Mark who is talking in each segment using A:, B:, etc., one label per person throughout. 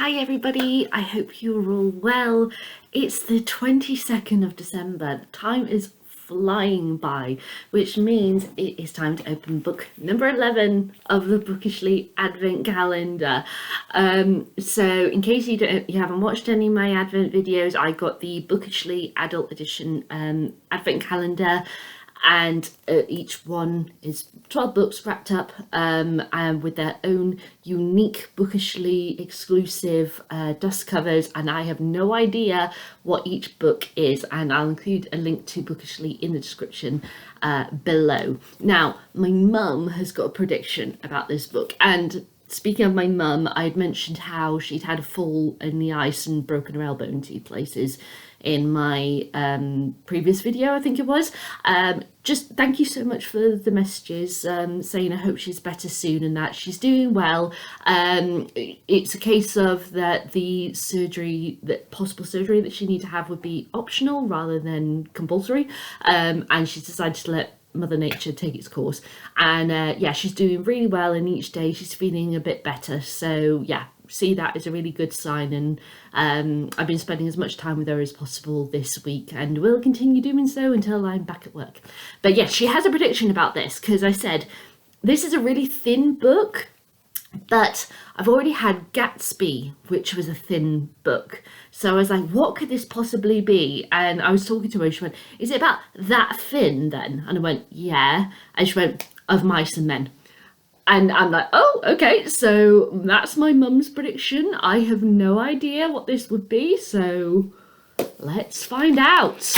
A: Hi everybody, I hope you're all well. It's the 22nd of December. Time is flying by, which means it is time to open book number 11 of the Bookishly Advent Calendar. So in case you haven't watched any of my Advent videos, I got the Bookishly Adult Edition Advent Calendar, and each one is 12 books wrapped up and with their own unique Bookishly exclusive dust covers, and I have no idea what each book is, and I'll include a link to Bookishly in the description below. Now, my mum has got a prediction about this book, and speaking of my mum, I'd mentioned how she'd had a fall in the ice and broken her elbow in two places in my previous video, I think it was. Just thank you so much for the messages saying I hope she's better soon and that she's doing well. It's a case of that the surgery, that possible surgery that she need to have would be optional rather than compulsory, and she's decided to let Mother Nature take its course, and yeah, she's doing really well, and each day she's feeling a bit better. So yeah, see that as a really good sign, and I've been spending as much time with her as possible this week, and will continue doing so until I'm back at work. But yeah, she has a prediction about this, because I said this is a really thin book, but I've already had Gatsby, which was a thin book. So I was like, what could this possibly be? And I was talking to her, she went, is it about that thin then? And I went, yeah. And she went, Of Mice and Men. And I'm like, oh, okay, so that's my mum's prediction. I have no idea what this would be, so let's find out.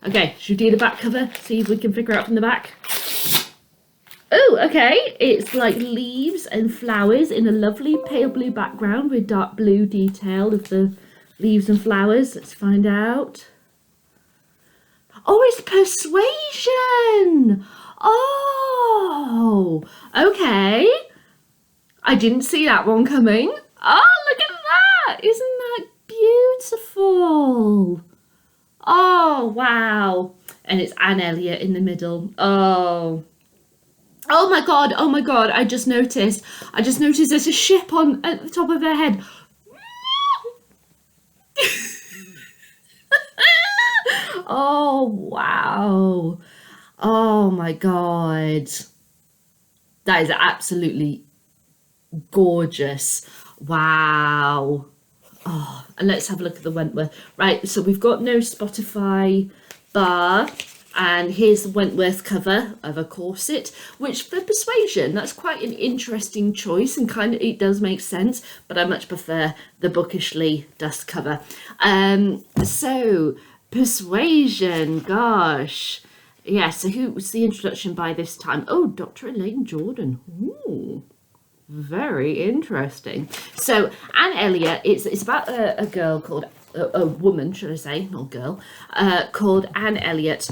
A: Okay, should we do the back cover? See if we can figure out from the back. Oh, okay, it's like leaves and flowers in a lovely pale blue background with dark blue detail of the leaves and flowers. Let's find out. Oh, it's Persuasion! Oh, okay. I didn't see that one coming. Oh, look at that! Isn't that beautiful? Oh, wow. And it's Anne Elliot in the middle. Oh my god, oh my god, I just noticed there's a ship on at the top of her head. Oh wow. Oh my god. That is absolutely gorgeous. Wow. Oh, and let's have a look at the Wentworth. Right, so we've got no Spotify bar. And here's the Wentworth cover of a corset, which for Persuasion, that's quite an interesting choice, and kind of it does make sense, but I much prefer the Bookishly dust cover. So Persuasion, gosh. Yeah, so who was the introduction by this time? Oh, Dr. Elaine Jordan. Ooh. Very interesting. So Anne Elliot, it's about a girl called, a woman, should I say, not girl, called Anne Elliot,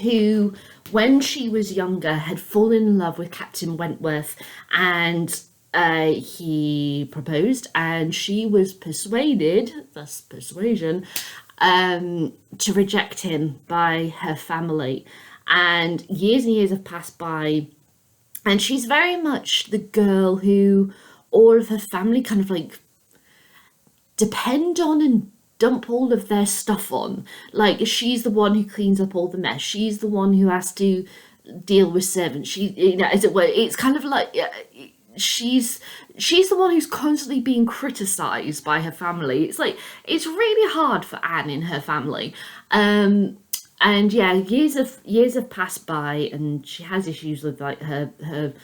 A: who, when she was younger, had fallen in love with Captain Wentworth, and he proposed, and she was persuaded, thus Persuasion, to reject him by her family. And years have passed by, and she's very much the girl who all of her family kind of like depend on and dump all of their stuff on. Like, she's the one who cleans up all the mess. She's the one who has to deal with servants. She, you know, as it were, it's kind of like she's the one who's constantly being criticized by her family. It's like, it's really hard for Anne in her family. And yeah, years have passed by, and she has issues with like her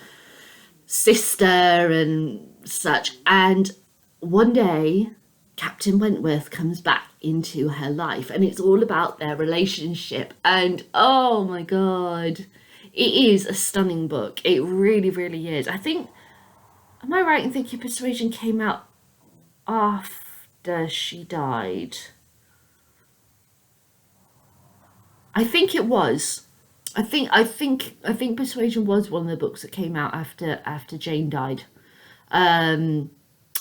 A: sister and such. And one day, Captain Wentworth comes back into her life, and it's all about their relationship. And oh my god, it is a stunning book. It really, really is. I think, am I right in thinking Persuasion came out after she died? I think it was. I think Persuasion was one of the books that came out after Jane died.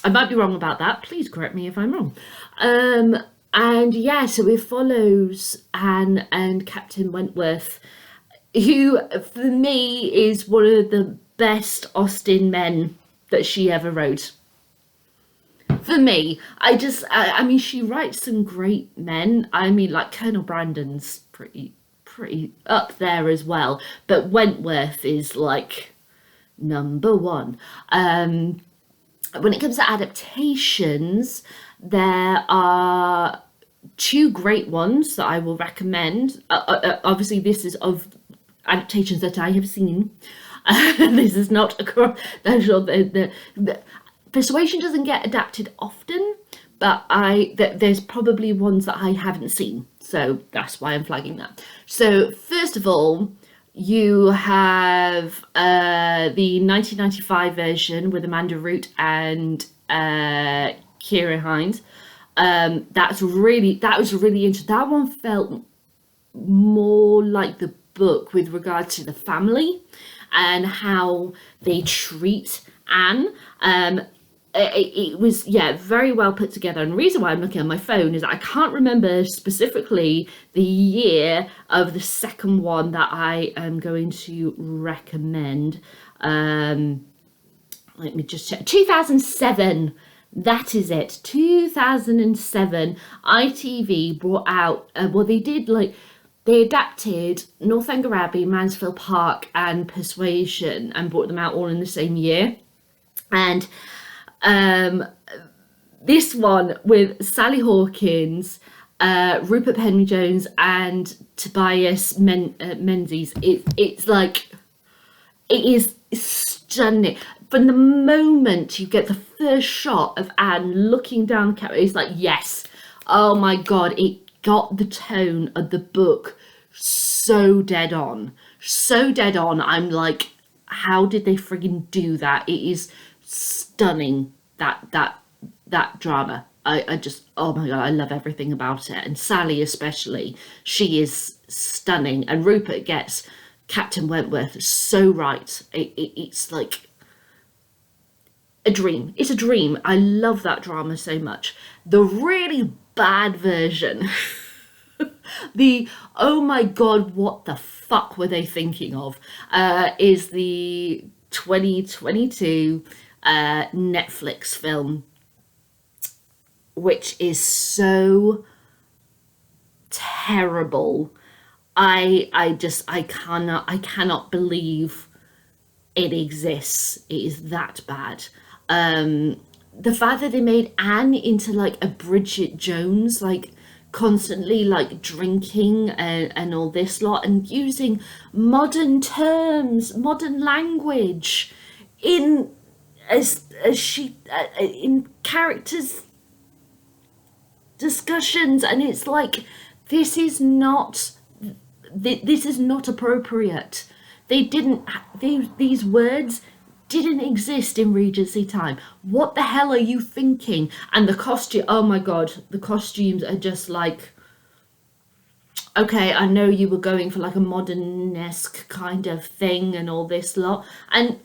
A: I might be wrong about that. Please correct me if I'm wrong. And yeah, so it follows Anne and Captain Wentworth, who for me is one of the best Austen men that she ever wrote. For me, I mean, she writes some great men. I mean, like Colonel Brandon's pretty up there as well, but Wentworth is like number one. When it comes to adaptations, there are two great ones that I will recommend. Obviously, this is of adaptations that I have seen. This is not a the Persuasion doesn't get adapted often, but there's probably ones that I haven't seen, so that's why I'm flagging that. So first of all, you have the 1995 version with Amanda Root and Keira Hines. That was really interesting. That one felt more like the book with regard to the family and how they treat Anne. It was, yeah, very well put together. And the reason why I'm looking at my phone is I can't remember specifically the year of the second one that I am going to recommend. Let me just check. 2007. That is it. 2007. ITV brought out, well, they adapted Northanger Abbey, Mansfield Park, and Persuasion and brought them out all in the same year. And this one with Sally Hawkins, Rupert Penry-Jones, and Tobias Menzies, it's like, it is stunning. From the moment you get the first shot of Anne looking down the camera, it's like, yes, oh my God, it got the tone of the book so dead on. I'm like, how did they friggin' do that? It is stunning, that drama. I just, oh my God, I love everything about it. And Sally especially, she is stunning. And Rupert gets Captain Wentworth so right. It's like a dream. It's a dream. I love that drama so much. The really bad version, the oh my God, what the fuck were they thinking of, is the 2022 Netflix film, which is so terrible. I cannot believe it exists. It is that bad. The fact that they made Anne into like a Bridget Jones, like constantly like drinking and all this lot, and using modern terms, modern language in as she in characters discussions, and it's like, this is not appropriate. These words didn't exist in Regency time. What the hell are you thinking? And the costume, oh my God, the costumes are just like, okay, I know you were going for like a modern-esque kind of thing and all this lot, and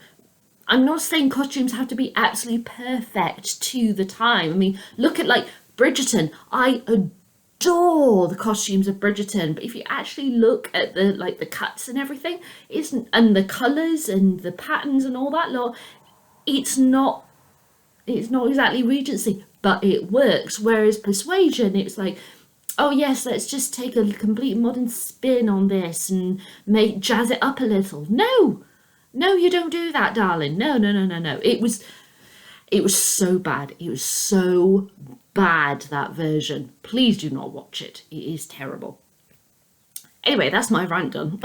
A: I'm not saying costumes have to be absolutely perfect to the time. I mean, look at like Bridgerton. I adore the costumes of Bridgerton, but if you actually look at the cuts and everything, and the colours and the patterns and all that lot, it's not exactly Regency, but it works. Whereas Persuasion, it's like, oh yes, let's just take a complete modern spin on this and jazz it up a little. No, you don't do that, darling. No. It was so bad. It was so bad, that version. Please do not watch it. It is terrible. Anyway, that's my rant done.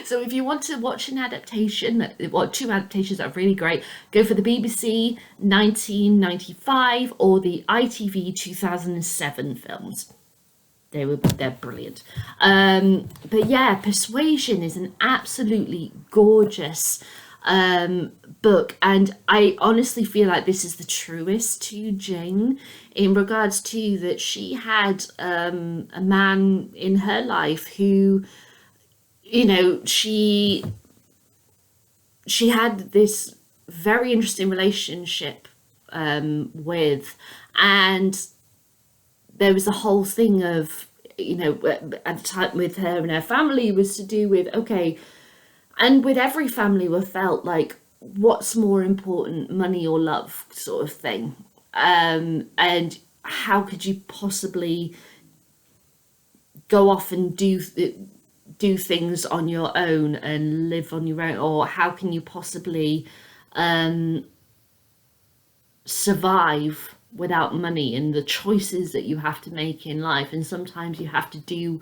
A: So if you want to watch an adaptation, well, two adaptations that are really great, go for the BBC 1995 or the ITV 2007 films. They're brilliant. But yeah, Persuasion is an absolutely gorgeous book, and I honestly feel like this is the truest to Jane, in regards to that she had a man in her life who, you know, she had this very interesting relationship with, and there was a whole thing of, you know, at the time with her and her family was to do with, okay, and with every family we felt like, what's more important, money or love, sort of thing. And how could you possibly go off and do things on your own and live on your own, or how can you possibly survive without money, and the choices that you have to make in life, and sometimes you have to do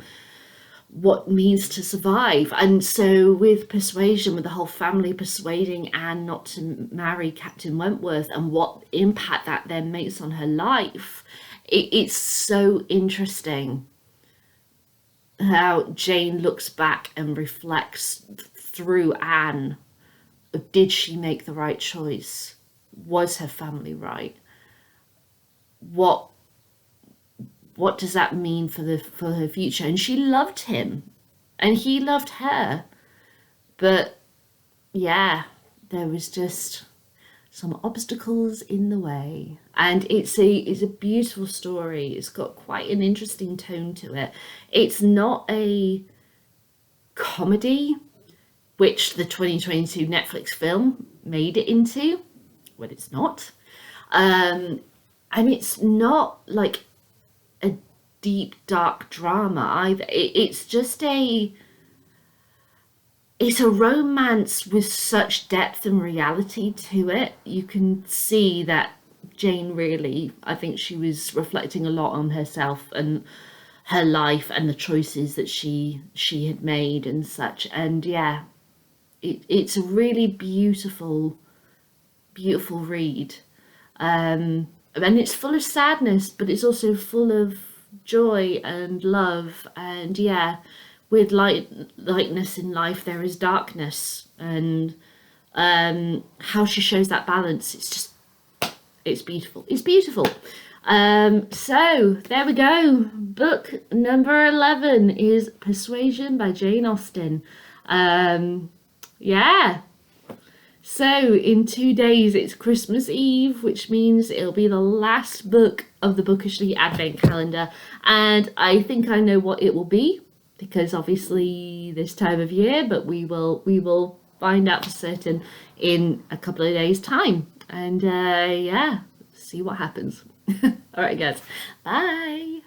A: what means to survive. And so with Persuasion, with the whole family persuading Anne not to marry Captain Wentworth, and what impact that then makes on her life, it's so interesting how Jane looks back and reflects through Anne. Did she make the right choice? Was her family right? What does that mean for her future? And she loved him, and he loved her, but yeah, there was just some obstacles in the way. And it's a beautiful story. It's got quite an interesting tone to it. It's not a comedy, which the 2022 Netflix film made it into, when it's not. And it's not like a deep, dark drama either. It's just it's a romance with such depth and reality to it. You can see that Jane really, I think she was reflecting a lot on herself and her life and the choices that she had made and such. And yeah, it's a really beautiful read. And it's full of sadness, but it's also full of joy and love. And yeah, with lightness in life, there is darkness. And how she shows that balance, it's beautiful. It's beautiful. So there we go. Book number 11 is Persuasion by Jane Austen. Yeah. So in 2 days it's Christmas Eve, which means it'll be the last book of the Bookishly Advent Calendar, and I think I know what it will be, because obviously this time of year, but we will find out for certain in a couple of days' time, and yeah, see what happens. All right, guys, bye.